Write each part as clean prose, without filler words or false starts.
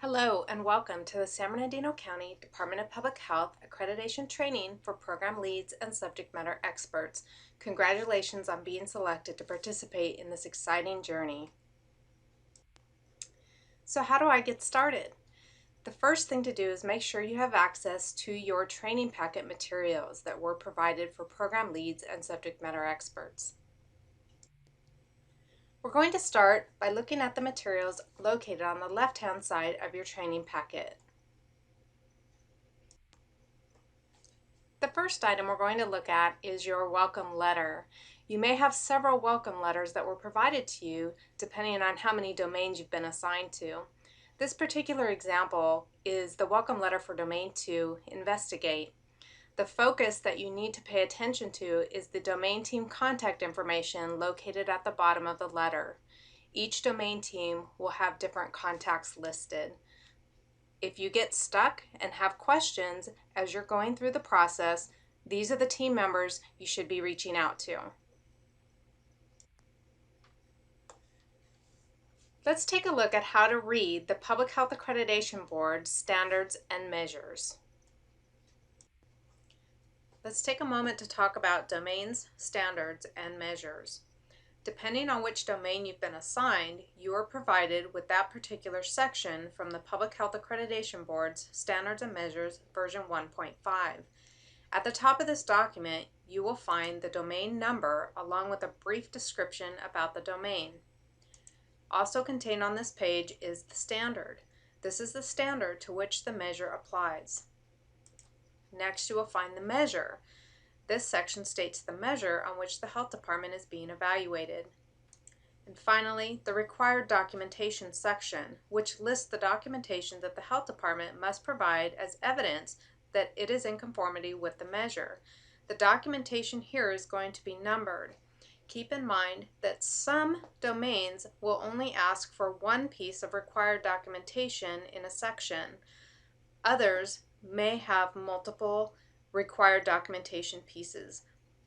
Hello and welcome to the San Bernardino County Department of Public Health Accreditation Training for Program Leads and Subject Matter Experts. Congratulations on being selected to participate in this exciting journey. So how do I get started? The first thing to do is make sure you have access to your training packet materials that were provided for Program Leads and Subject Matter Experts. We're going to start by looking at the materials located on the left-hand side of your training packet. The first item we're going to look at is your welcome letter. You may have several welcome letters that were provided to you depending on how many domains you've been assigned to. This particular example is the welcome letter for Domain 2, Investigate. The focus that you need to pay attention to is the domain team contact information located at the bottom of the letter. Each domain team will have different contacts listed. If you get stuck and have questions as you're going through the process, these are the team members you should be reaching out to. Let's take a look at how to read the Public Health Accreditation Board standards and measures. Let's take a moment to talk about domains, standards, and measures. Depending on which domain you've been assigned, you are provided with that particular section from the Public Health Accreditation Board's Standards and Measures version 1.5. At the top of this document, you will find the domain number along with a brief description about the domain. Also contained on this page is the standard. This is the standard to which the measure applies. Next, you will find the measure. This section states the measure on which the health department is being evaluated. And finally, the required documentation section, which lists the documentation that the health department must provide as evidence that it is in conformity with the measure. The documentation here is going to be numbered. Keep in mind that some domains will only ask for one piece of required documentation in a section. Others may have multiple required documentation pieces.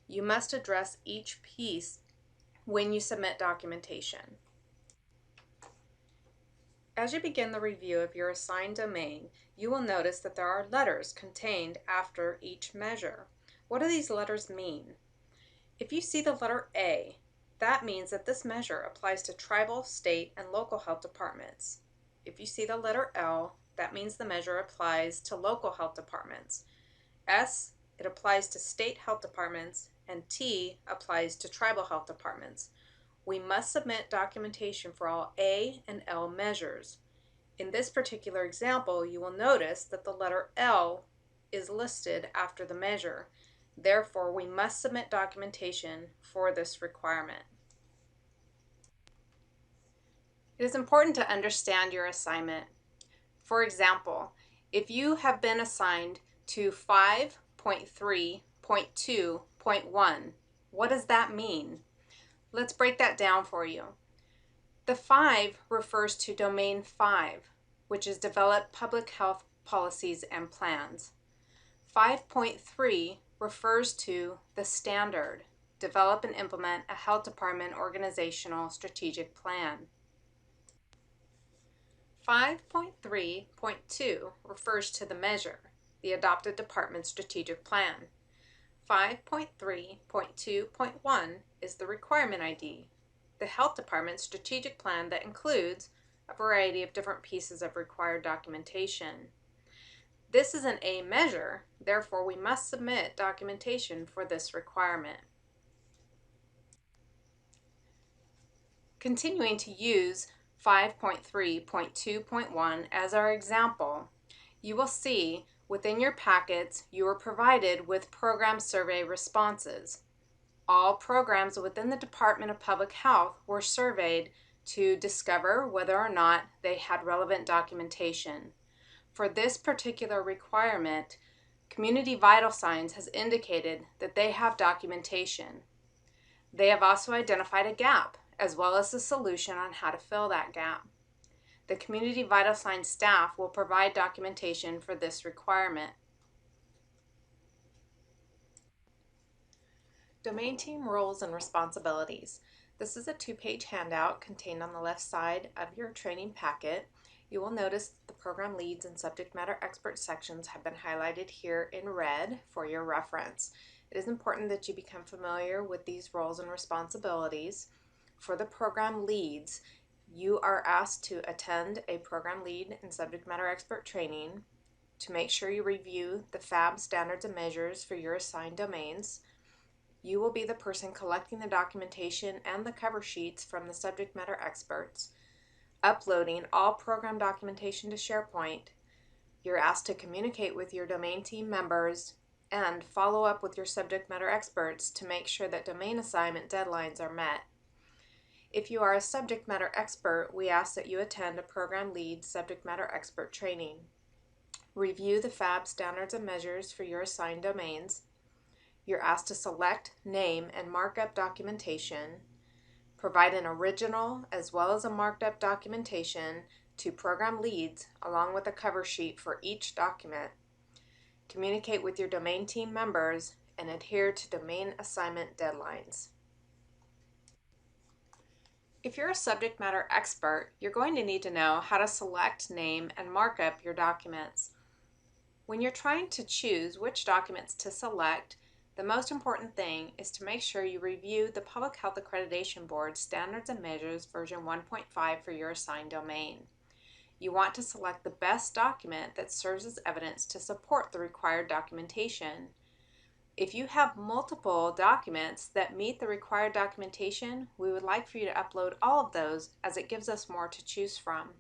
You must address each piece when you submit documentation. As you begin the review of your assigned domain, you will notice that there are letters contained after each measure. What do these letters mean? If you see the letter A, that means that this measure applies to tribal, state, and local health departments. If you see the letter L, that means the measure applies to local health departments. S, it applies to state health departments, and T applies to tribal health departments. We must submit documentation for all A and L measures. In this particular example, you will notice that the letter L is listed after the measure. Therefore, we must submit documentation for this requirement. It is important to understand your assignment. For example, if you have been assigned to 5.3.2.1, what does that mean? Let's break that down for you. The 5 refers to Domain 5, which is Develop Public Health Policies and Plans. 5.3 refers to the standard, Develop and Implement a Health Department Organizational Strategic Plan. 5.3.2 refers to the measure, the Adopted Department Strategic Plan. 5.3.2.1 is the Requirement ID, the Health Department Strategic Plan that includes a variety of different pieces of required documentation. This is an A measure, therefore we must submit documentation for this requirement. Continuing to use 5.3.2.1 as our example, you will see within your packets you are provided with program survey responses. All programs within the Department of Public Health were surveyed to discover whether or not they had relevant documentation. For this particular requirement, Community Vital Signs has indicated that they have documentation. They have also identified a gap, as well as a solution on how to fill that gap. The Community Vital Signs staff will provide documentation for this requirement. Domain Team Roles and Responsibilities. This is a 2-page handout contained on the left side of your training packet. You will notice the program leads and subject matter expert sections have been highlighted here in red for your reference. It is important that you become familiar with these roles and responsibilities. For the program leads, you are asked to attend a program lead and subject matter expert training, to make sure you review the FAB standards and measures for your assigned domains. You will be the person collecting the documentation and the cover sheets from the subject matter experts, uploading all program documentation to SharePoint. You're asked to communicate with your domain team members and follow up with your subject matter experts to make sure that domain assignment deadlines are met. If you are a subject matter expert, we ask that you attend a program lead subject matter expert training. Review the FAB standards and measures for your assigned domains. You're asked to select, name, and mark up documentation. Provide an original as well as a marked up documentation to program leads along with a cover sheet for each document. Communicate with your domain team members and adhere to domain assignment deadlines. If you're a subject matter expert, you're going to need to know how to select, name, and mark up your documents. When you're trying to choose which documents to select, the most important thing is to make sure you review the Public Health Accreditation Board Standards and Measures version 1.5 for your assigned domain. You want to select the best document that serves as evidence to support the required documentation. If you have multiple documents that meet the required documentation, we would like for you to upload all of those, as it gives us more to choose from.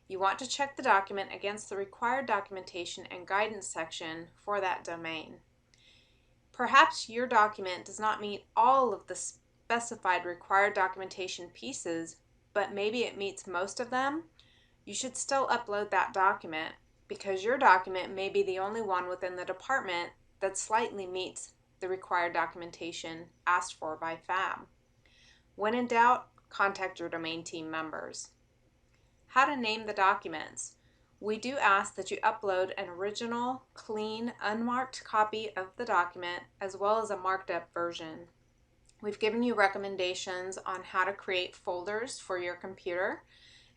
You want to check the document against the required documentation and guidance section for that domain. Perhaps your document does not meet all of the specified required documentation pieces, but maybe it meets most of them. You should still upload that document because your document may be the only one within the department that slightly meets the required documentation asked for by FAB. When in doubt, contact your domain team members. How to name the documents. We do ask that you upload an original, clean, unmarked copy of the document as well as a marked up version. We've given you recommendations on how to create folders for your computer,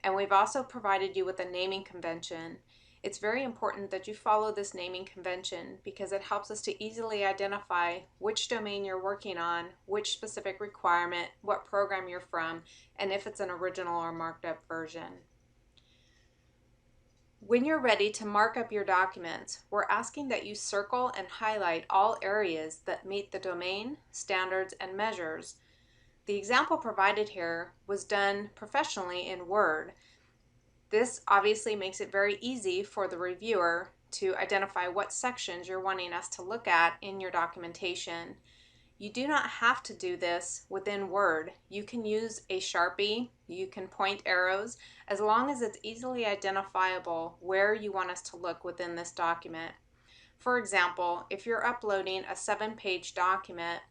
and we've also provided you with a naming convention. It's very important that you follow this naming convention because it helps us to easily identify which domain you're working on, which specific requirement, what program you're from, and if it's an original or marked up version. When you're ready to mark up your documents, we're asking that you circle and highlight all areas that meet the domain, standards, and measures. The example provided here was done professionally in Word. This obviously makes it very easy for the reviewer to identify what sections you're wanting us to look at in your documentation. You do not have to do this within Word. You can use a Sharpie, you can point arrows, as long as it's easily identifiable where you want us to look within this document. For example, if you're uploading a 7-page document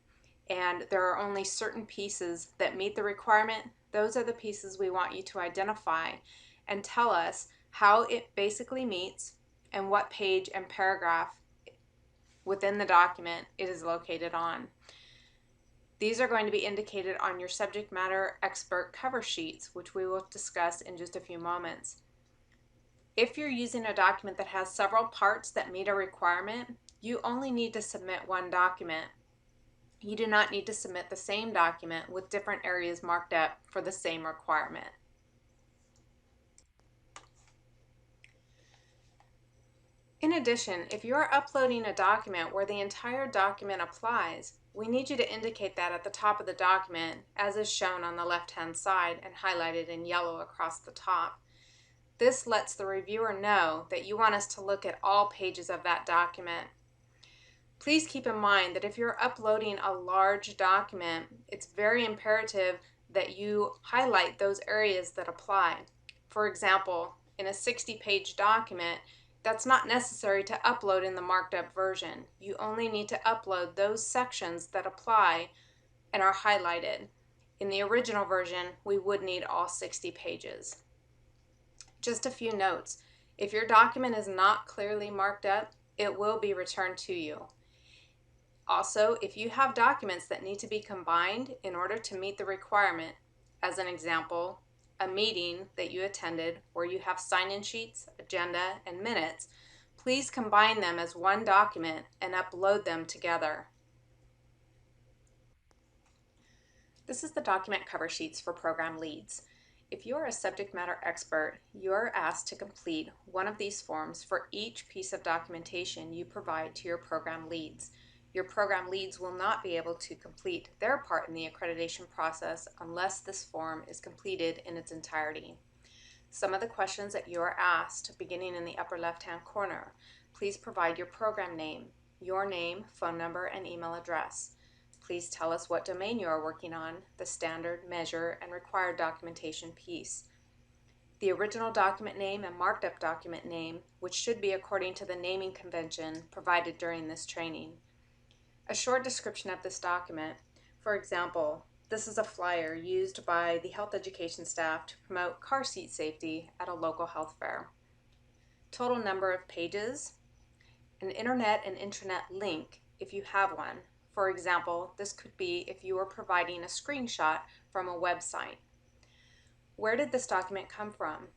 and there are only certain pieces that meet the requirement, those are the pieces we want you to identify and tell us how it basically meets and what page and paragraph within the document it is located on. These are going to be indicated on your subject matter expert cover sheets, which we will discuss in just a few moments. If you're using a document that has several parts that meet a requirement, you only need to submit one document. You do not need to submit the same document with different areas marked up for the same requirement. In addition, if you are uploading a document where the entire document applies, we need you to indicate that at the top of the document, as is shown on the left-hand side and highlighted in yellow across the top. This lets the reviewer know that you want us to look at all pages of that document. Please keep in mind that if you're uploading a large document, it's very imperative that you highlight those areas that apply. For example, in a 60-page document, that's not necessary to upload in the marked up version. You only need to upload those sections that apply and are highlighted. In the original version, we would need all 60 pages. Just a few notes. If your document is not clearly marked up, it will be returned to you. Also, if you have documents that need to be combined in order to meet the requirement, as an example, a meeting that you attended where you have sign-in sheets, agenda, and minutes, please combine them as one document and upload them together. This is the document cover sheets for program leads. If you are a subject matter expert, you are asked to complete one of these forms for each piece of documentation you provide to your program leads. Your program leads will not be able to complete their part in the accreditation process unless this form is completed in its entirety. Some of the questions that you are asked, beginning in the upper left-hand corner, please provide your program name, your name, phone number, and email address. Please tell us what domain you are working on, the standard, measure, and required documentation piece. The original document name and marked up document name, which should be according to the naming convention provided during this training. A short description of this document. For example, this is a flyer used by the health education staff to promote car seat safety at a local health fair. Total number of pages, an internet and intranet link if you have one. For example, this could be if you are providing a screenshot from a website. Where did this document come from?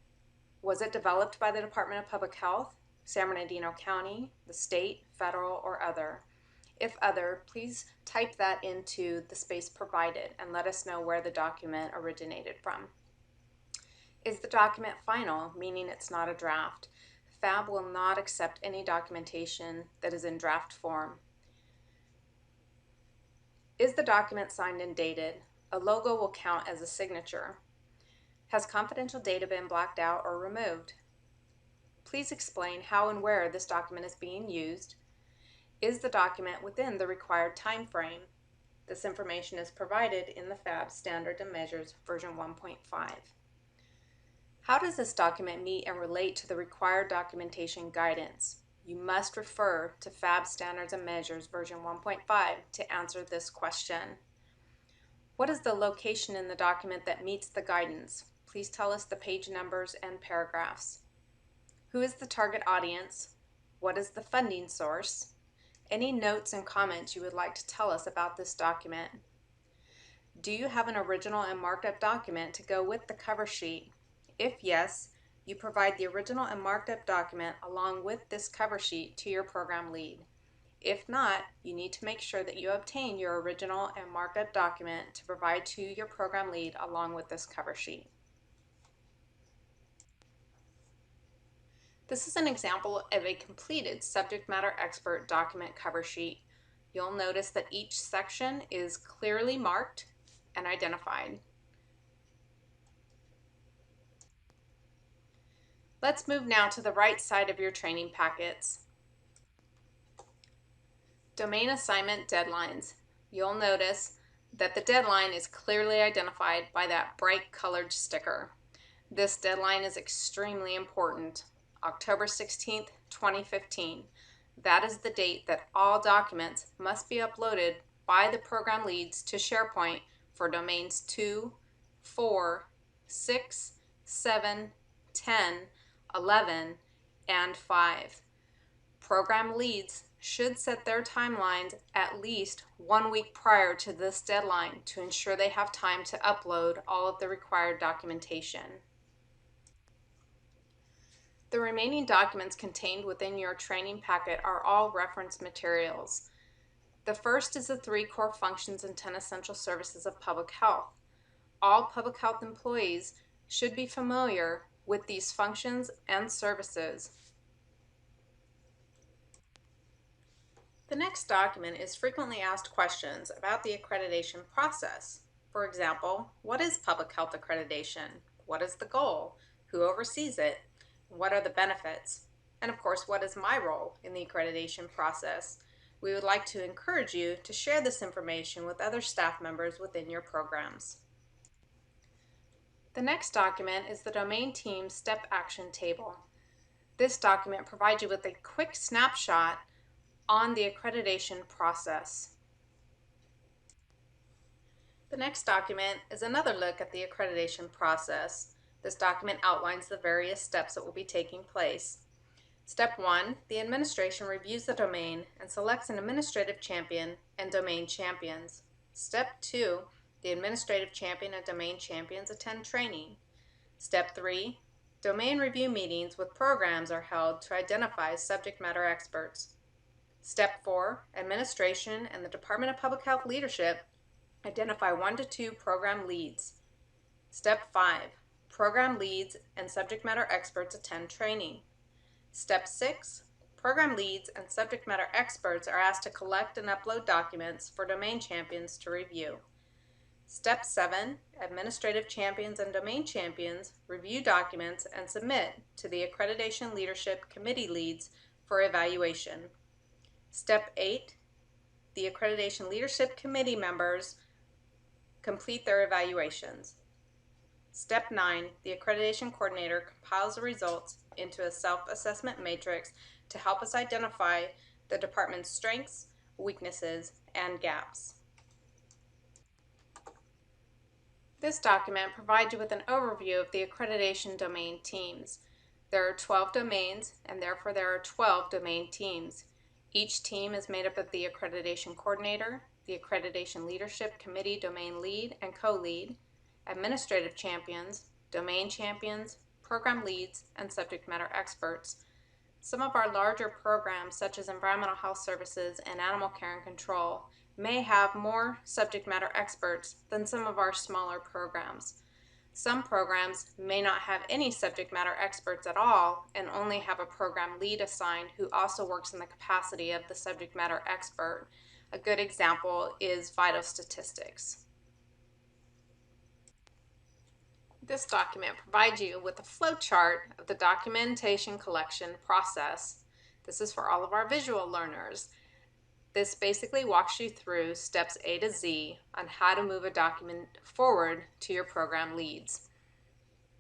Was it developed by the Department of Public Health, San Bernardino County, the state, federal, or other? If other, please type that into the space provided and let us know where the document originated from. Is the document final, meaning it's not a draft? FAB will not accept any documentation that is in draft form. Is the document signed and dated? A logo will count as a signature. Has confidential data been blacked out or removed? Please explain how and where this document is being used. Is the document within the required time frame? This information is provided in the FAB Standard and Measures version 1.5. How does this document meet and relate to the required documentation guidance? You must refer to FAB Standards and Measures version 1.5 to answer this question. What is the location in the document that meets the guidance? Please tell us the page numbers and paragraphs. Who is the target audience? What is the funding source? Any notes and comments you would like to tell us about this document? Do you have an original and marked up document to go with the cover sheet? If yes, you provide the original and marked up document along with this cover sheet to your program lead. If not, you need to make sure that you obtain your original and marked up document to provide to your program lead along with this cover sheet. This is an example of a completed subject matter expert document cover sheet. You'll notice that each section is clearly marked and identified. Let's move now to the right side of your training packets. Domain assignment deadlines. You'll notice that the deadline is clearly identified by that bright colored sticker. This deadline is extremely important. October 16th, 2015. That is the date that all documents must be uploaded by the program leads to SharePoint for domains 2, 4, 6, 7, 10, 11, and 5. Program leads should set their timelines at least 1 week prior to this deadline to ensure they have time to upload all of the required documentation. The remaining documents contained within your training packet are all reference materials. The first is the 3 core functions and 10 essential services of public health. All public health employees should be familiar with these functions and services. The next document is frequently asked questions about the accreditation process. For example, what is public health accreditation? What is the goal? Who oversees it? What are the benefits? And of course, what is my role in the accreditation process? We would like to encourage you to share this information with other staff members within your programs. The next document is the Domain Team Step Action Table. This document provides you with a quick snapshot on the accreditation process. The next document is another look at the accreditation process. This document outlines the various steps that will be taking place. Step 1, the administration reviews the domain and selects an administrative champion and domain champions. Step 2, the administrative champion and domain champions attend training. Step 3, domain review meetings with programs are held to identify subject matter experts. Step 4, administration and the Department of Public Health leadership identify 1 to 2 program leads. Step 5, program leads and subject matter experts attend training. Step 6, program leads and subject matter experts are asked to collect and upload documents for domain champions to review. Step 7, administrative champions and domain champions review documents and submit to the Accreditation Leadership Committee leads for evaluation. Step 8, the Accreditation Leadership Committee members complete their evaluations. Step 9, the accreditation coordinator compiles the results into a self-assessment matrix to help us identify the department's strengths, weaknesses, and gaps. This document provides you with an overview of the accreditation domain teams. There are 12 domains, and therefore there are 12 domain teams. Each team is made up of the accreditation coordinator, the accreditation leadership committee domain lead and co-lead, administrative champions, domain champions, program leads, and subject matter experts. Some of our larger programs, such as environmental health services and animal care and control, may have more subject matter experts than some of our smaller programs. Some programs may not have any subject matter experts at all and only have a program lead assigned who also works in the capacity of the subject matter expert. A good example is vital statistics. This document provides you with a flow chart of the documentation collection process. This is for all of our visual learners. This basically walks you through steps A to Z on how to move a document forward to your program leads.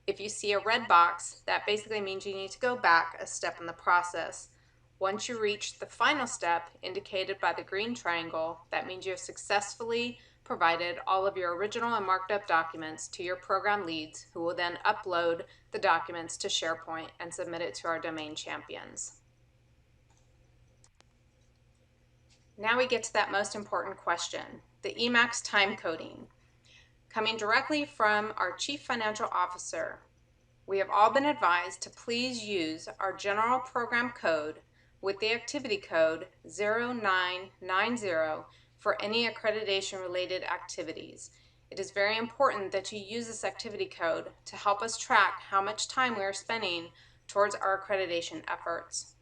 If you see a red box, that basically means you need to go back a step in the process. Once you reach the final step indicated by the green triangle, that means you have successfully provided all of your original and marked up documents to your program leads, who will then upload the documents to SharePoint and submit it to our domain champions. Now we get to that most important question, the Emacs time coding. Coming directly from our Chief Financial Officer, we have all been advised to please use our general program code with the activity code 0990 for any accreditation-related activities. It is very important that you use this activity code to help us track how much time we are spending towards our accreditation efforts.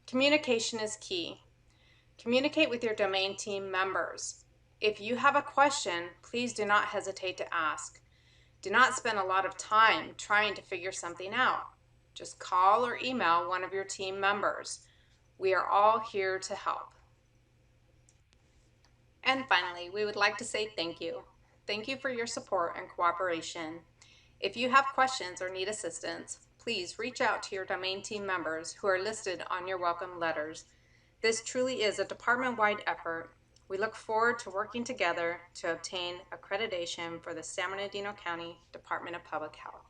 Communication is key. Communicate with your domain team members. If you have a question, please do not hesitate to ask. Do not spend a lot of time trying to figure something out. Just call or email one of your team members. We are all here to help. And finally, we would like to say thank you. Thank you for your support and cooperation. If you have questions or need assistance, please reach out to your domain team members who are listed on your welcome letters. This truly is a department-wide effort. We look forward to working together to obtain accreditation for the San Bernardino County Department of Public Health.